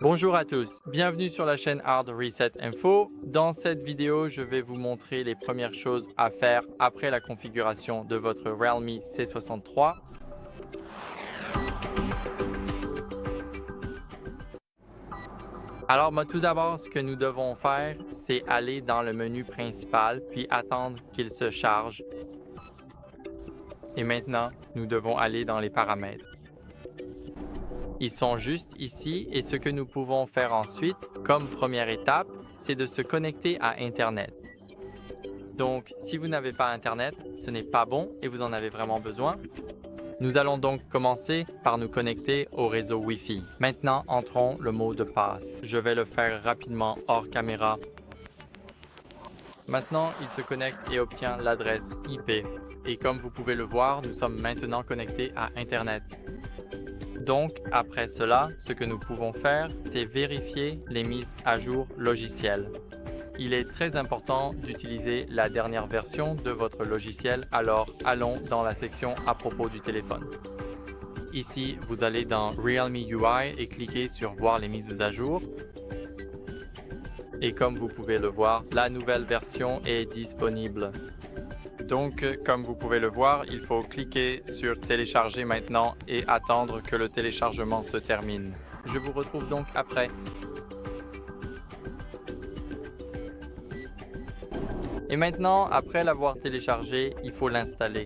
Bonjour à tous, bienvenue sur la chaîne Hard Reset Info. Dans cette vidéo, je vais vous montrer les premières choses à faire après la configuration de votre Realme C63. Alors, tout d'abord, ce que nous devons faire, c'est aller dans le menu principal, puis attendre qu'il se charge. Et maintenant, nous devons aller dans les paramètres. Ils sont juste ici et ce que nous pouvons faire ensuite, comme première étape, c'est de se connecter à Internet. Donc, si vous n'avez pas Internet, ce n'est pas bon et vous en avez vraiment besoin. Nous allons donc commencer par nous connecter au réseau Wi-Fi. Maintenant, entrons le mot de passe. Je vais le faire rapidement hors caméra. Maintenant, il se connecte et obtient l'adresse IP. Et comme vous pouvez le voir, nous sommes maintenant connectés à Internet. Donc, après cela, ce que nous pouvons faire, c'est vérifier les mises à jour logicielles. Il est très important d'utiliser la dernière version de votre logiciel, alors allons dans la section à propos du téléphone. Ici, vous allez dans Realme UI et cliquez sur Voir les mises à jour. Et comme vous pouvez le voir, la nouvelle version est disponible. Donc, comme vous pouvez le voir, il faut cliquer sur Télécharger maintenant et attendre que le téléchargement se termine. Je vous retrouve donc après. Et maintenant, après l'avoir téléchargé, il faut l'installer.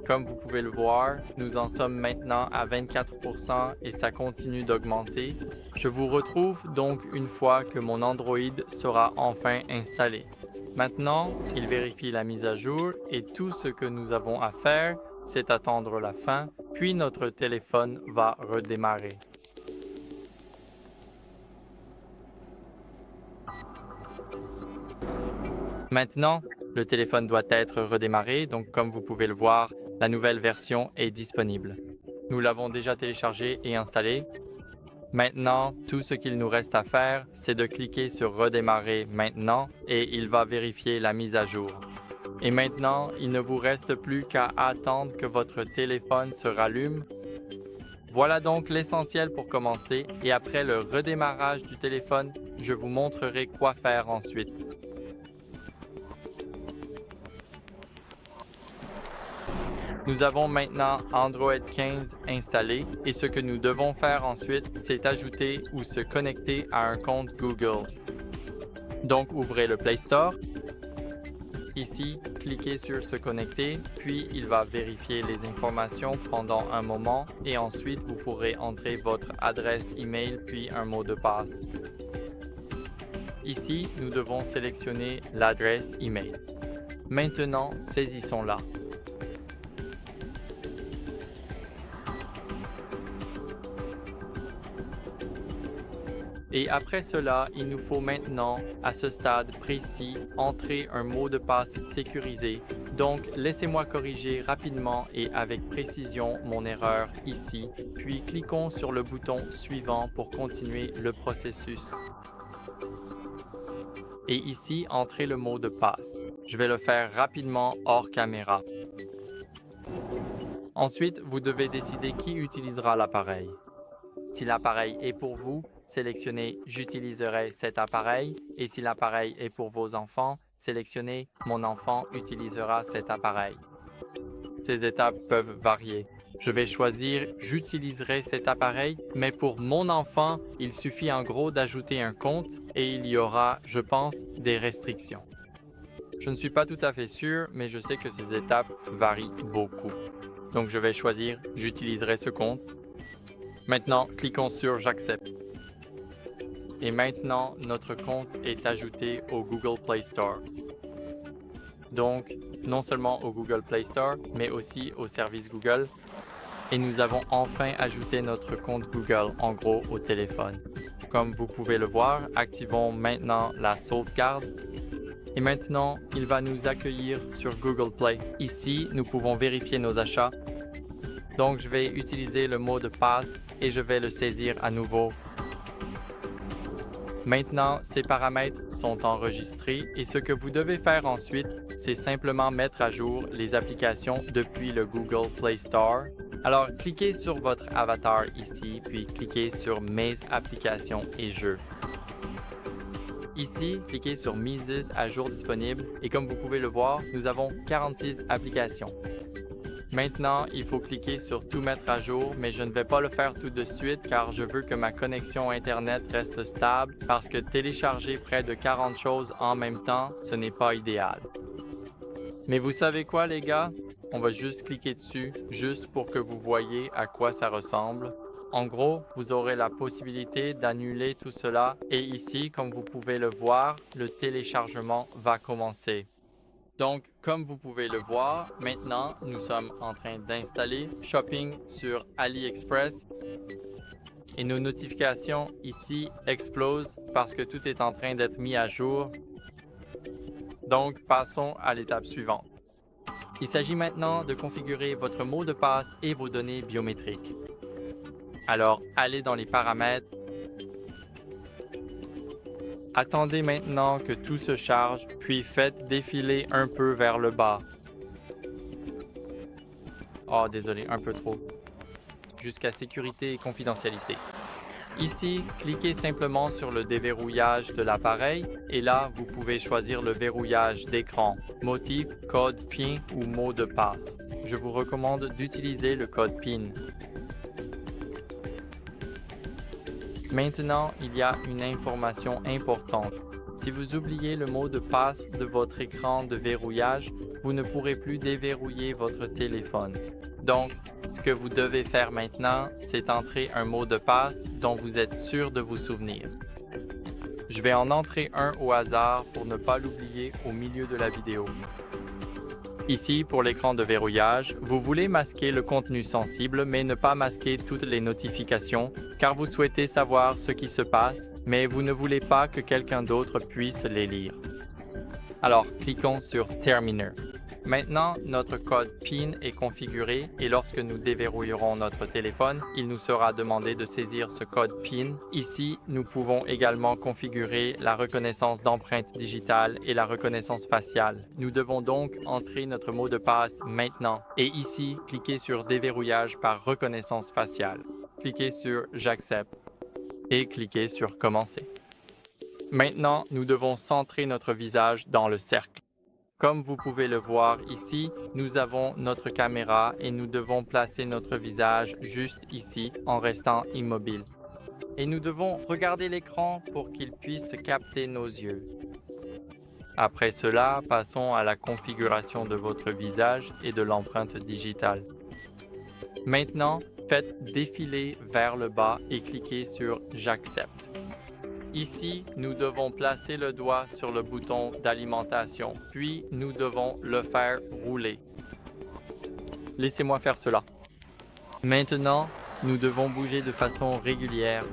Comme vous pouvez le voir, nous en sommes maintenant à 24% et ça continue d'augmenter. Je vous retrouve donc une fois que mon Android sera enfin installé. Maintenant, il vérifie la mise à jour et tout ce que nous avons à faire, c'est attendre la fin, puis notre téléphone va redémarrer. Maintenant, le téléphone doit être redémarré, donc comme vous pouvez le voir, la nouvelle version est disponible. Nous l'avons déjà téléchargé et installé. Maintenant, tout ce qu'il nous reste à faire, c'est de cliquer sur Redémarrer maintenant et il va vérifier la mise à jour. Et maintenant, il ne vous reste plus qu'à attendre que votre téléphone se rallume. Voilà donc l'essentiel pour commencer et après le redémarrage du téléphone, je vous montrerai quoi faire ensuite. Nous avons maintenant Android 15 installé et ce que nous devons faire ensuite, c'est ajouter ou se connecter à un compte Google. Donc, ouvrez le Play Store. Ici, cliquez sur Se connecter, puis il va vérifier les informations pendant un moment et ensuite vous pourrez entrer votre adresse email puis un mot de passe. Ici, nous devons sélectionner l'adresse email. Maintenant, saisissons-la. Et après cela, il nous faut maintenant, à ce stade précis, entrer un mot de passe sécurisé. Donc, laissez-moi corriger rapidement et avec précision mon erreur ici, puis cliquons sur le bouton suivant pour continuer le processus. Et ici, entrez le mot de passe. Je vais le faire rapidement hors caméra. Ensuite, vous devez décider qui utilisera l'appareil. Si l'appareil est pour vous, sélectionnez « J'utiliserai cet appareil » et si l'appareil est pour vos enfants, sélectionnez « Mon enfant utilisera cet appareil ». Ces étapes peuvent varier. Je vais choisir « J'utiliserai cet appareil », mais pour mon enfant, il suffit en gros d'ajouter un compte et il y aura, je pense, des restrictions. Je ne suis pas tout à fait sûr, mais je sais que ces étapes varient beaucoup. Donc je vais choisir « J'utiliserai ce compte ». Maintenant, cliquons sur « J'accepte ». Et maintenant, notre compte est ajouté au Google Play Store. Donc, non seulement au Google Play Store, mais aussi au service Google. Et nous avons enfin ajouté notre compte Google, en gros, au téléphone. Comme vous pouvez le voir, activons maintenant la sauvegarde. Et maintenant, il va nous accueillir sur Google Play. Ici, nous pouvons vérifier nos achats. Donc, je vais utiliser le mot de passe et je vais le saisir à nouveau. Maintenant, ces paramètres sont enregistrés et ce que vous devez faire ensuite, c'est simplement mettre à jour les applications depuis le Google Play Store Alors, cliquez sur votre avatar ici, puis cliquez sur Mes applications et jeux. Ici, cliquez sur Mises à jour disponible et comme vous pouvez le voir, nous avons 46 applications. Maintenant, il faut cliquer sur Tout mettre à jour, mais je ne vais pas le faire tout de suite car je veux que ma connexion Internet reste stable parce que télécharger près de 40 choses en même temps, ce n'est pas idéal. Mais vous savez quoi les gars? On va juste cliquer dessus, juste pour que vous voyez à quoi ça ressemble. En gros, vous aurez la possibilité d'annuler tout cela et ici, comme vous pouvez le voir, le téléchargement va commencer. Donc, comme vous pouvez le voir, maintenant, nous sommes en train d'installer Shopping sur AliExpress et nos notifications ici explosent parce que tout est en train d'être mis à jour. Donc, passons à l'étape suivante. Il s'agit maintenant de configurer votre mot de passe et vos données biométriques. Alors, allez dans les paramètres. Attendez maintenant que tout se charge, puis faites défiler un peu vers le bas. Oh, désolé, un peu trop. Jusqu'à sécurité et confidentialité. Ici, cliquez simplement sur le déverrouillage de l'appareil et là, vous pouvez choisir le verrouillage d'écran, motif, code PIN ou mot de passe. Je vous recommande d'utiliser le code PIN. Maintenant, il y a une information importante. Si vous oubliez le mot de passe de votre écran de verrouillage, vous ne pourrez plus déverrouiller votre téléphone. Donc, ce que vous devez faire maintenant, c'est entrer un mot de passe dont vous êtes sûr de vous souvenir. Je vais en entrer un au hasard pour ne pas l'oublier au milieu de la vidéo. Ici, pour l'écran de verrouillage, vous voulez masquer le contenu sensible mais ne pas masquer toutes les notifications car vous souhaitez savoir ce qui se passe, mais vous ne voulez pas que quelqu'un d'autre puisse les lire. Alors, cliquons sur Terminer. Maintenant, notre code PIN est configuré et lorsque nous déverrouillerons notre téléphone, il nous sera demandé de saisir ce code PIN. Ici, nous pouvons également configurer la reconnaissance d'empreintes digitales et la reconnaissance faciale. Nous devons donc entrer notre mot de passe maintenant. Et ici, cliquez sur Déverrouillage par reconnaissance faciale. Cliquez sur J'accepte et cliquez sur Commencer. Maintenant, nous devons centrer notre visage dans le cercle. Comme vous pouvez le voir ici, nous avons notre caméra et nous devons placer notre visage juste ici en restant immobile. Et nous devons regarder l'écran pour qu'il puisse capter nos yeux. Après cela, passons à la configuration de votre visage et de l'empreinte digitale. Maintenant, faites défiler vers le bas et cliquez sur « J'accepte ». Ici, nous devons placer le doigt sur le bouton d'alimentation, puis nous devons le faire rouler. Laissez-moi faire cela. Maintenant, nous devons bouger de façon régulière.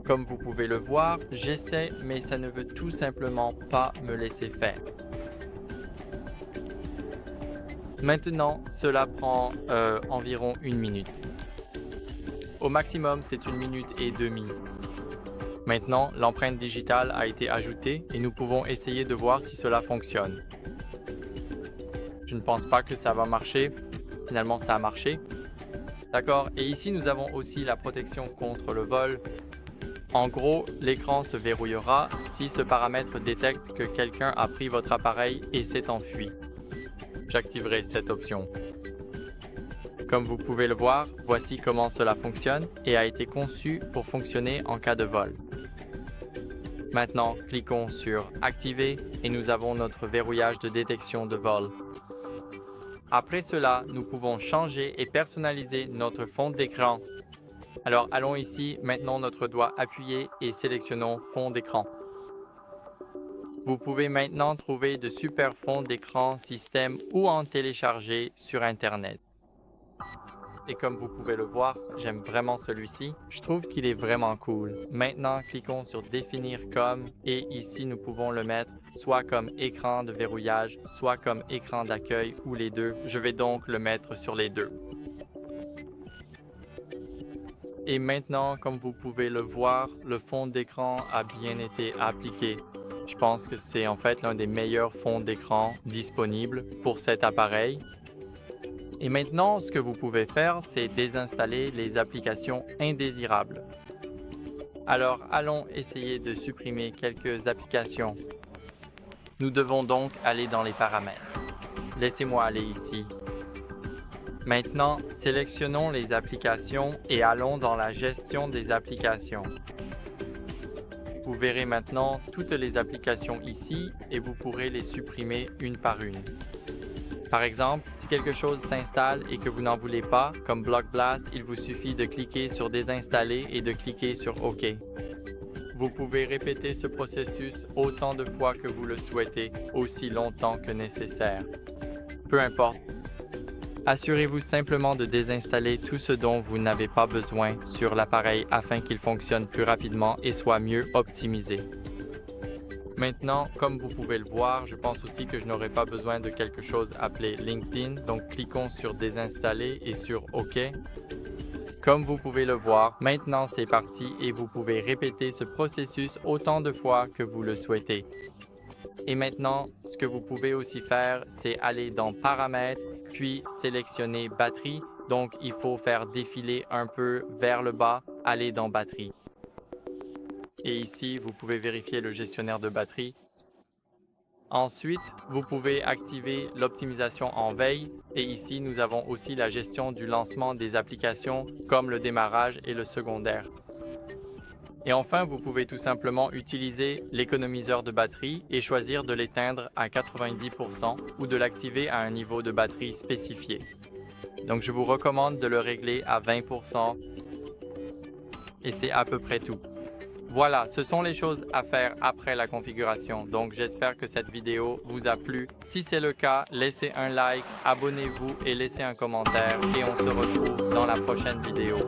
Comme vous pouvez le voir, j'essaie, mais ça ne veut tout simplement pas me laisser faire. Maintenant, cela prend environ 1 minute. Au maximum, c'est 1 minute et demie. Maintenant, l'empreinte digitale a été ajoutée et nous pouvons essayer de voir si cela fonctionne. Je ne pense pas que ça va marcher. Finalement, ça a marché. D'accord, et ici, nous avons aussi la protection contre le vol. En gros, l'écran se verrouillera si ce paramètre détecte que quelqu'un a pris votre appareil et s'est enfui. J'activerai cette option. Comme vous pouvez le voir, voici comment cela fonctionne et a été conçu pour fonctionner en cas de vol. Maintenant, cliquons sur « Activer » et nous avons notre verrouillage de détection de vol. Après cela, nous pouvons changer et personnaliser notre fond d'écran. Alors, allons ici, maintenant notre doigt appuyé et sélectionnons « Fond d'écran ». Vous pouvez maintenant trouver de super fonds d'écran système ou en télécharger sur Internet. Et comme vous pouvez le voir, j'aime vraiment celui-ci. Je trouve qu'il est vraiment cool. Maintenant, cliquons sur Définir comme et ici, nous pouvons le mettre soit comme écran de verrouillage, soit comme écran d'accueil ou les deux. Je vais donc le mettre sur les deux. Et maintenant, comme vous pouvez le voir, le fond d'écran a bien été appliqué. Je pense que c'est en fait l'un des meilleurs fonds d'écran disponibles pour cet appareil. Et maintenant, ce que vous pouvez faire, c'est désinstaller les applications indésirables. Alors, allons essayer de supprimer quelques applications. Nous devons donc aller dans les paramètres. Laissez-moi aller ici. Maintenant, sélectionnons les applications et allons dans la gestion des applications. Vous verrez maintenant toutes les applications ici et vous pourrez les supprimer une par une. Par exemple, si quelque chose s'installe et que vous n'en voulez pas, comme Block Blast, il vous suffit de cliquer sur Désinstaller et de cliquer sur OK. Vous pouvez répéter ce processus autant de fois que vous le souhaitez, aussi longtemps que nécessaire. Peu importe. Assurez-vous simplement de désinstaller tout ce dont vous n'avez pas besoin sur l'appareil afin qu'il fonctionne plus rapidement et soit mieux optimisé. Maintenant, comme vous pouvez le voir, je pense aussi que je n'aurai pas besoin de quelque chose appelé LinkedIn, donc cliquons sur Désinstaller et sur OK. Comme vous pouvez le voir, maintenant c'est parti et vous pouvez répéter ce processus autant de fois que vous le souhaitez. Et maintenant, ce que vous pouvez aussi faire, c'est aller dans Paramètres, puis sélectionner Batterie. Donc, il faut faire défiler un peu vers le bas, aller dans Batterie. Et ici, vous pouvez vérifier le gestionnaire de batterie. Ensuite, vous pouvez activer l'optimisation en veille. Et ici, nous avons aussi la gestion du lancement des applications comme le démarrage et le secondaire. Et enfin, vous pouvez tout simplement utiliser l'économiseur de batterie et choisir de l'éteindre à 90% ou de l'activer à un niveau de batterie spécifié. Donc, je vous recommande de le régler à 20% et c'est à peu près tout. Voilà, ce sont les choses à faire après la configuration. Donc, j'espère que cette vidéo vous a plu. Si c'est le cas, laissez un like, abonnez-vous et laissez un commentaire et on se retrouve dans la prochaine vidéo.